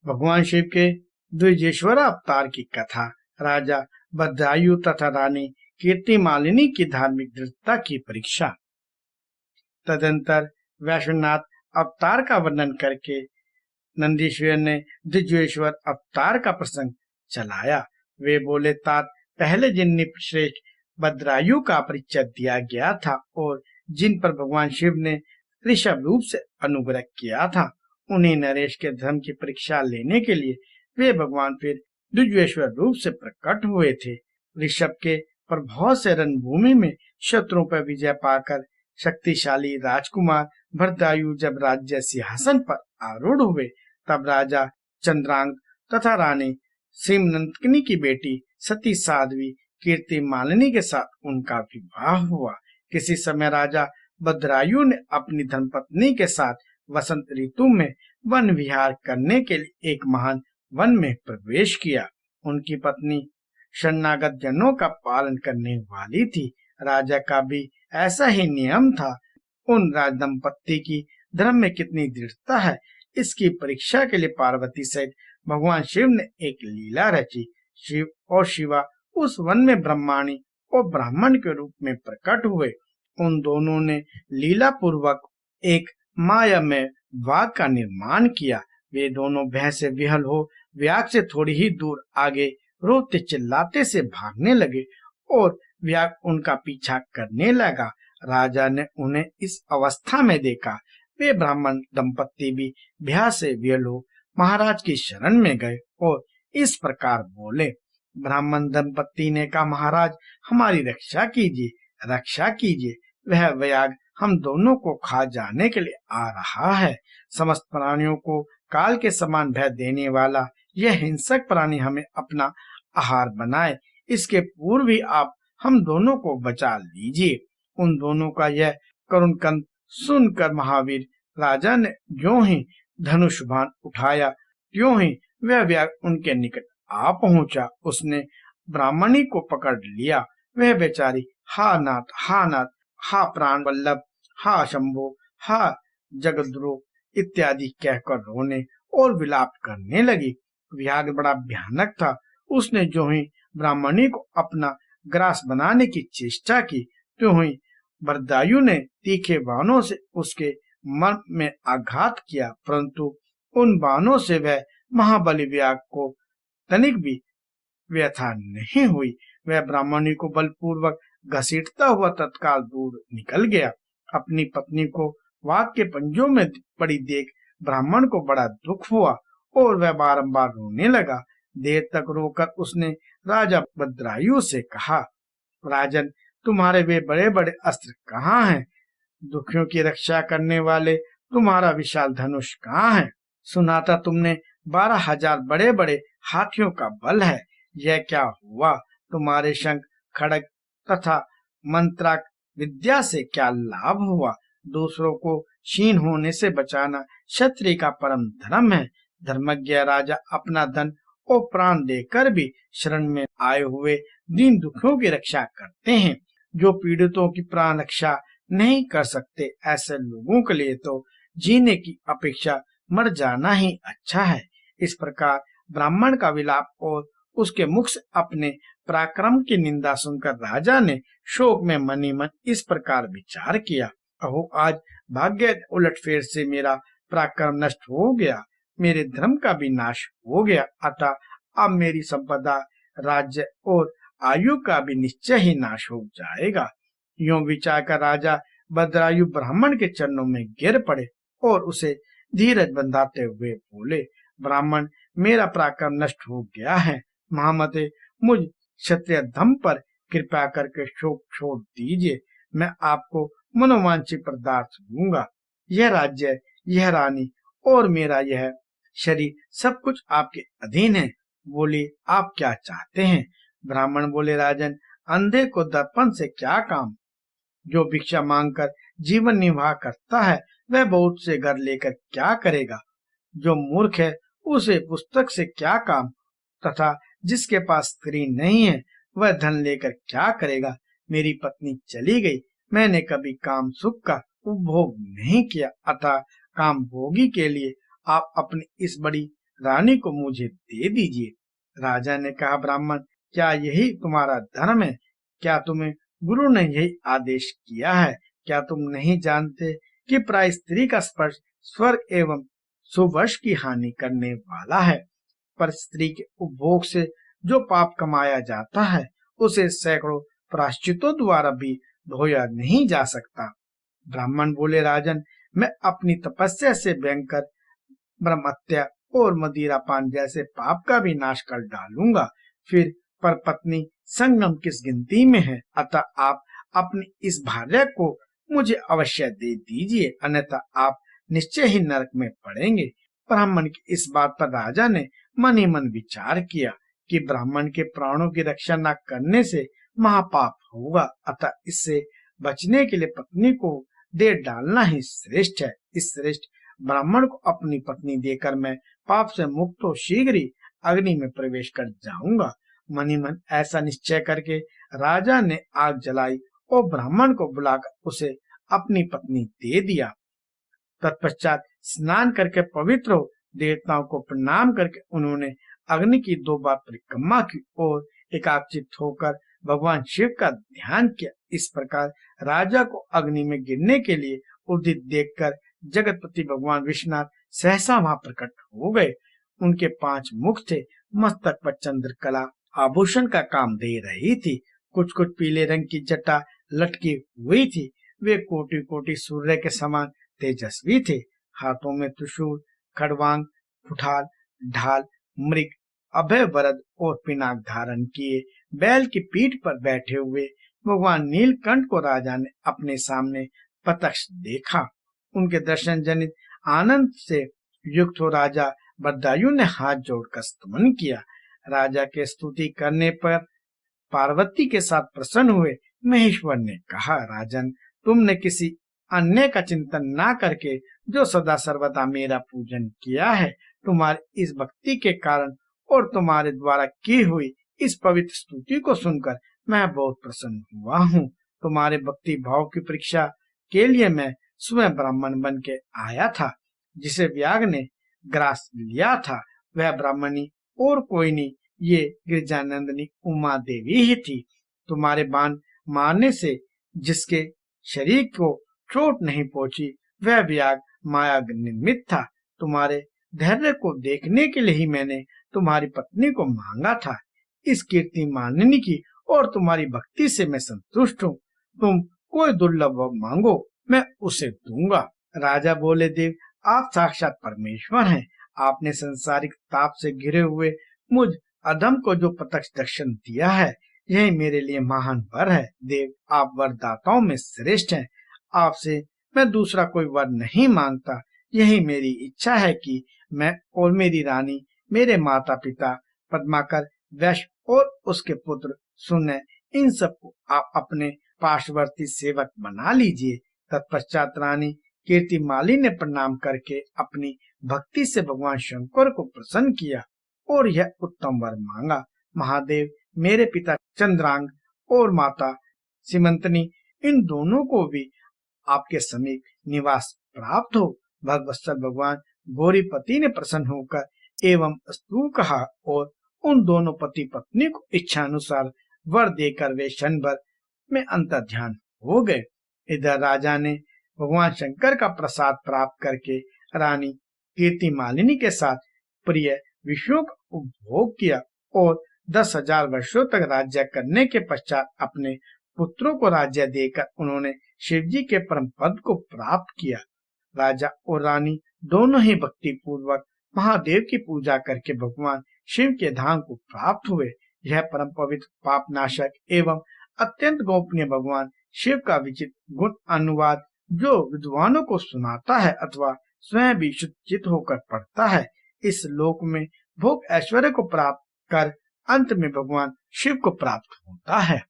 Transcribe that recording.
भगवान शिव के द्विजेश्वर अवतार की कथा। राजा बद्रायु तथा रानी कीर्तिमालिनी की धार्मिक दृढ़ता की परीक्षा। तदंतर वैश्वनाथ अवतार का वर्णन करके नंदीश्वर ने द्विजेश्वर अवतार का प्रसंग चलाया। वे बोले, तात पहले जिन श्रेष्ठ बद्रायु का परिचय दिया गया था और जिन पर भगवान शिव ने ऋषभ रूप से अनुग्रह किया था, उन्हीं नरेश के धर्म की परीक्षा लेने के लिए वे भगवान फिर द्विजेश्वर रूप से प्रकट हुए थे। ऋषभ के प्रभाव से रणभूमि में शत्रुओं पर विजय पाकर शक्तिशाली राजकुमार भद्रायु जब राज्य सिंहासन पर आरूढ़ हुए, तब राजा चंद्रांग तथा रानी सिमनंतकिनी की बेटी सती साध्वी कीर्ति मालिनी के साथ उनका विवाह हुआ। किसी समय राजा बद्रायु ने अपनी धर्मपत्नी के साथ वसंत ऋतु में वन विहार करने के लिए एक महान वन में प्रवेश किया। उनकी पत्नी शरणागत जनों का पालन करने वाली थी। राजा का भी ऐसा ही नियम था। उन राज दंपत्ति की धर्म में कितनी दृढ़ता है, इसकी परीक्षा के लिए पार्वती सहित भगवान शिव ने एक लीला रची। शिव और शिवा उस वन में ब्रह्माणी और ब्राह्मण के रूप में प्रकट हुए। उन दोनों ने लीला पूर्वक एक मायामय बाग का निर्माण किया। वे दोनों भय से विहल हो व्याग से थोड़ी ही दूर आगे रोते चिल्लाते से भागने लगे और व्याग उनका पीछा करने लगा। राजा ने उन्हें इस अवस्था में देखा। वे ब्राह्मण दंपत्ति भी भय से विहल हो महाराज की शरण में गए और इस प्रकार बोले। ब्राह्मण दंपत्ति ने कहा, महाराज हमारी रक्षा कीजिए, रक्षा कीजिए। वह व्याग हम दोनों को खा जाने के लिए आ रहा है। समस्त प्राणियों को काल के समान भय देने वाला यह हिंसक प्राणी हमें अपना आहार बनाए। इसके पूर्व ही आप हम दोनों को बचा लीजिए। उन दोनों का यह करुण कंद सुनकर महावीर राजा ने जो ही धनुष बाण उठाया, त्यों ही वह व्याघ्र उनके निकट आ पहुंचा। उसने ब्राह्मणी को पकड़ लिया। वह बेचारी हा नाथ, हा नाथ, हा प्राण वल्लभ, हा शंभो, हा जगद्रो इत्यादि कहकर रोने और विलाप करने लगी। व्याघ्र बड़ा भयानक था। उसने जो ही ब्राह्मणी को अपना ग्रास बनाने की चेष्टा की, त्यों ही बद्रायु ने तीखे बाणों से उसके मन में आघात किया, परंतु उन बाणों से वह महाबली व्याघ्र को तनिक भी व्यथा नहीं हुई। वह ब्राह्मणी को बलपूर्वक घसीटता हुआ तत्काल दूर निकल गया। अपनी पत्नी को वाघ के पंजों में पड़ी देख ब्राह्मण को बड़ा दुख हुआ और वह बारंबार रोने लगा। देर तक रोकर उसने राजा बद्रायु से कहा, राजन, तुम्हारे वे बड़े बड़े अस्त्र कहाँ हैं? दुखियों की रक्षा करने वाले तुम्हारा विशाल धनुष कहाँ है? सुना था तुमने 12,000 बड़े बड़े हाथियों का बल है। यह क्या हुआ? तुम्हारे शंख खड़ग तथा मंत्राक विद्या से क्या लाभ हुआ? दूसरों को क्षीण होने से बचाना क्षत्रिय का परम धर्म है। धर्मज्ञ राजा अपना धन और प्राण देकर भी शरण में आए हुए दीन दुखियों की रक्षा करते हैं। जो पीड़ितों की प्राण रक्षा नहीं कर सकते, ऐसे लोगों के लिए तो जीने की अपेक्षा मर जाना ही अच्छा है। इस प्रकार ब्राह्मण का विलाप और उसके मुख से अपने पराक्रम की निंदा सुनकर राजा ने शोक में मनी मन इस प्रकार विचार किया, अहो, आज भाग्य उलटफेर से मेरा पराक्रम नष्ट हो गया, मेरे धर्म का भी नाश हो गया। अतः अब मेरी संपदा, राज्य और आयु का भी निश्चय ही नाश हो जाएगा। यूं विचार कर राजा बद्रायु ब्राह्मण के चरणों में गिर पड़े और उसे धीरज बंधाते हुए बोले, ब्राह्मण, मेरा पराक्रम नष्ट हो गया है। महामते, मुझ क्षत्रिय धम पर कृपा करके शोक छोड़ दीजिए। मैं आपको मनोवांछित पदार्थ दूंगा। यह राज्य, यह रानी और मेरा यह शरीर सब कुछ आपके अधीन है। बोलिए, आप क्या चाहते हैं? ब्राह्मण बोले, राजन, अंधे को दर्पण से क्या काम? जो भिक्षा मांगकर जीवन निर्वाह करता है, वह बहुत से घर लेकर क्या करेगा? जो मूर्ख है, उसे पुस्तक से क्या काम? तथा जिसके पास स्त्री नहीं है, वह धन लेकर क्या करेगा? मेरी पत्नी चली गई। मैंने कभी काम सुख का उपभोग नहीं किया, अतः काम भोगी के लिए आप अपनी इस बड़ी रानी को मुझे दे दीजिए। राजा ने कहा, ब्राह्मण, क्या यही तुम्हारा धर्म है? क्या तुम्हें गुरु ने यही आदेश किया है? क्या तुम नहीं जानते कि प्राय स्त्री का स्पर्श स्वर्ग एवं सुवर्ण की हानि करने वाला है? पर स्त्री के उपभोग से जो पाप कमाया जाता है, उसे सैकड़ों प्रायश्चितों द्वारा भी धोया नहीं जा सकता। ब्राह्मण बोले, राजन, मैं अपनी तपस्या से भयंकर ब्रह्महत्या और मदिरा पान जैसे पाप का भी नाश कर डालूंगा। फिर पर पत्नी संगम किस गिनती में है? अतः आप अपनी इस भार्या को मुझे अवश्य दे दीजिए, अन्यथा आप निश्चय ही नरक में पड़ेंगे। ब्राह्मण की इस बात पर राजा ने मन ही मन विचार किया कि ब्राह्मण के प्राणों की रक्षा न करने से महापाप होगा, अतः इससे बचने के लिए पत्नी को दे डालना ही श्रेष्ठ है। इस श्रेष्ठ ब्राह्मण को अपनी पत्नी देकर मैं पाप से मुक्त हो शीघ्र ही अग्नि में प्रवेश कर जाऊंगा। मन ही मन ऐसा निश्चय करके राजा ने आग जलाई और ब्राह्मण को बुलाकर उसे अपनी पत्नी दे दिया। तत्पश्चात स्नान करके पवित्र हो देवताओं को प्रणाम करके उन्होंने अग्नि की 2 बार परिक्रमा की और एकाग्रचित्त होकर भगवान शिव का ध्यान किया। इस प्रकार राजा को अग्नि में गिरने के लिए उदित देखकर जगतपति भगवान विश्वनाथ सहसा वहां प्रकट हो गए। उनके 5 मुख थे, मस्तक पर चंद्रकला आभूषण का काम दे रही थी, कुछ कुछ पीले रंग की जटा लटकी हुई थी। वे कोटि कोटि सूर्य के समान तेजस्वी थे। हाथों में त्रिशूल, खड़वांग, कुठार, ढाल, मृग, अभय वरद और पिनाक धारण किए बैल की पीठ पर बैठे हुए भगवान नीलकंठ को राजा ने अपने सामने प्रत्यक्ष देखा। उनके दर्शन जनित आनंद से युक्त हो राजा बदायूं ने हाथ जोड़कर स्तुति किया। राजा के स्तुति करने पर पार्वती के साथ प्रसन्न हुए महेश्वर ने कहा, राजन, तुमने किसी अन्य का चिंतन ना करके जो सदा सर्वदा मेरा पूजन किया है, तुम्हारी इस भक्ति के कारण और तुम्हारे द्वारा की हुई इस पवित्र स्तुति को सुनकर मैं बहुत प्रसन्न हुआ हूँ। तुम्हारे भक्ति भाव की परीक्षा के लिए मैं स्वयं ब्राह्मण बन के आया था। जिसे व्याग ने ग्रास लिया था वह ब्राह्मणी और कोई नहीं, ये गिरजानंदिनी उमा देवी ही थी। तुम्हारे बाण मारने से जिसके शरीर को चोट नहीं पहुंची वह व्याग माया निर्मित था। तुम्हारे धैर्य को देखने के लिए ही मैंने तुम्हारी पत्नी को मांगा था। इस कीर्ति मानिनी की और तुम्हारी भक्ति से मैं संतुष्ट हूँ। तुम कोई दुर्लभ मांगो, मैं उसे दूंगा। राजा बोले, देव, आप साक्षात परमेश्वर हैं। आपने संसारिक ताप से घिरे हुए मुझ अधम को जो प्रत्यक्ष दर्शन दिया है, यही मेरे लिए महान वर है। देव, आप वरदाताओं में श्रेष्ठ हैं। आपसे मैं दूसरा कोई वर नहीं मांगता। यही मेरी इच्छा है कि मैं और मेरी रानी, मेरे माता पिता पद्माकर, वैश्य और उसके पुत्र सुनय, इन सबको आप अपने पार्श्ववर्ती सेवक बना लीजिए। तत्पश्चात रानी कीर्तिमाली ने प्रणाम करके अपनी भक्ति से भगवान शंकर को प्रसन्न किया और यह उत्तम वर मांगा, महादेव, मेरे पिता चंद्रांग और माता सीमंतनी, इन दोनों को भी आपके समीप निवास प्राप्त हो। भगवत्सल भगवान गौरीपति ने प्रसन्न होकर एवं स्तु कहा और उन दोनों पति पत्नी को इच्छा अनुसार वर देकर वे क्षण भर में अंतर्ध्यान हो गए। इधर राजा ने भगवान शंकर का प्रसाद प्राप्त करके रानी कीर्तिमालिनी के साथ प्रिय विषयों का उपभोग किया और 10,000 वर्षों तक राज्य करने के पश्चात अपने पुत्रों को राज्य देकर उन्होंने शिवजी के परम पद को प्राप्त किया। राजा और रानी दोनों ही भक्ति पूर्वक महादेव की पूजा करके भगवान शिव के धाम को प्राप्त हुए। यह परम पवित्र पाप नाशक एवं अत्यंत गोपनीय भगवान शिव का विचित्र गुण अनुवाद जो विद्वानों को सुनाता है अथवा स्वयं भी शुचित होकर पढ़ता है, इस लोक में भोग ऐश्वर्य को प्राप्त कर अंत में भगवान शिव को प्राप्त होता है।